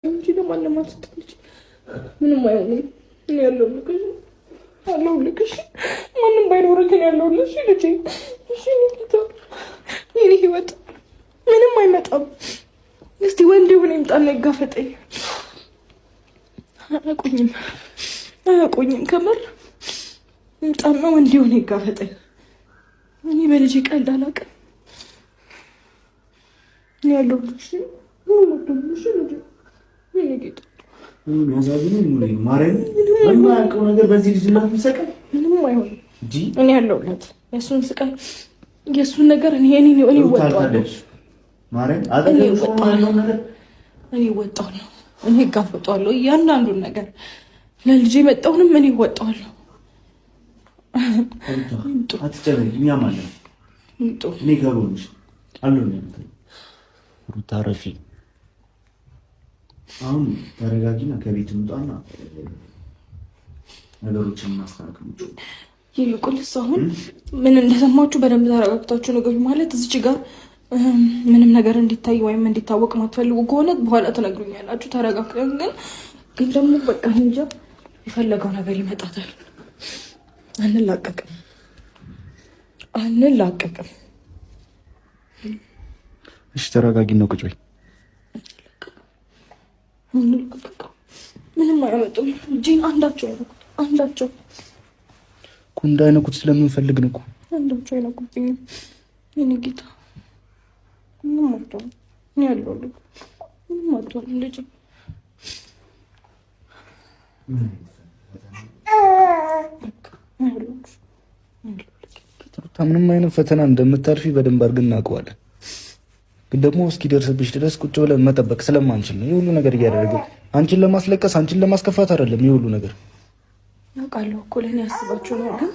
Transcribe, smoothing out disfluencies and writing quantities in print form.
እንጂ ለማንም አትጥልሽ። ምንም አይሆንም። እኔ ያለሁልሽ አለሁልሽ። ማንም ባይኖርህ ግን ያለሁልሽ ልጄ። እሺ የኔ ህይወት ምንም አይመጣም። እስቲ ወንድ የሆነ ይምጣና ይጋፈጠኝ። አያውቁኝም ከምር ይምጣና ወንድ የሆነ ይጋፈጠኝ። እኔ በልጄ ቀልድ አላውቅም። እኔ ያለሁልሽ ልጄ። የኔ ጌታ የማያውቀው ነገር በዚህ ልጅ እናት የሚሰቀል ምንም አይሆንም። እኔ ያለሁለት የእሱን ስቃይ የእሱን ነገር እኔ እወጣዋለሁ። እኔ እወጣዋለሁ። እኔ እጋፈጠዋለሁ። እያንዳንዱን ነገር ለልጄ የመጣውንም እኔ እወጣዋለሁ። አትጨነቂ፣ እኛም አለን። እኔ ከጎንሽ አለሁ። ሩታ ረፊ አሁን ተረጋጊና ከቤት እንውጣና ነገሮችን እናስተካክል። ይልቁንስ አሁን ምን እንደሰማችሁ በደንብ ተረጋግታችሁ ነገሩ ማለት እዚች ጋር ምንም ነገር እንዲታይ ወይም እንዲታወቅ ማትፈልጉ ከሆነ በኋላ ትነግሩኛላችሁ። ተረጋግተን ግን ደግሞ በቃ እንጃ የፈለገው ነገር ይመጣታል። አንላቀቅም። እሺ ተረጋጊና ቁጭ በይ። ምንም አያመጡም። እጄን አንዳቸው እኮ እንዳይነኩት ስለምንፈልግ ነው እኮ። አንዳቸው አይነኩብኝም። የኔ ጌታ ምንም አትሆንም። እኔ ያለሁልህ ምንም አትሆንም ልጄ። ምንም አይነት ፈተና እንደምታልፊ በደንብ አድርገን እናውቀዋለን። ግን ደግሞ እስኪደርስብሽ ድረስ ቁጭ ብለን መጠበቅ ስለማንችል ነው ይህ ሁሉ ነገር እያደረግን። አንቺን ለማስለቀስ አንቺን ለማስከፋት አይደለም ይህ ሁሉ ነገር። አውቃለሁ እኮ ለእኔ ያስባችሁ ነው ግን